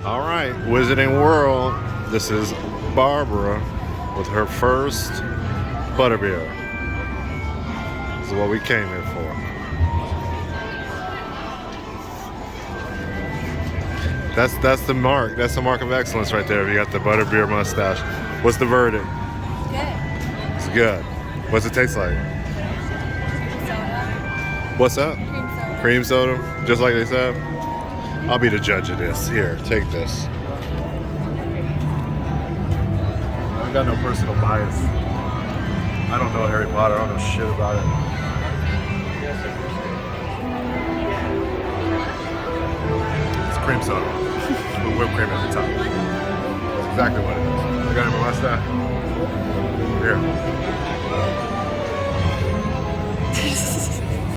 All right, Wizarding World. This is Barbara with her first Butterbeer. This is what we came here for. That's the mark. That's the mark of excellence right there. You got the Butterbeer mustache. What's the verdict? Good. It's good. What's it taste like? Soda. What's up? Cream soda. Cream soda, just like they said. I'll be the judge of this. Here, take this. I got no personal bias. I don't know Harry Potter. I don't know shit about it. It's cream soda with whipped cream at the top. That's exactly what it is. I got it in my mustache. Here.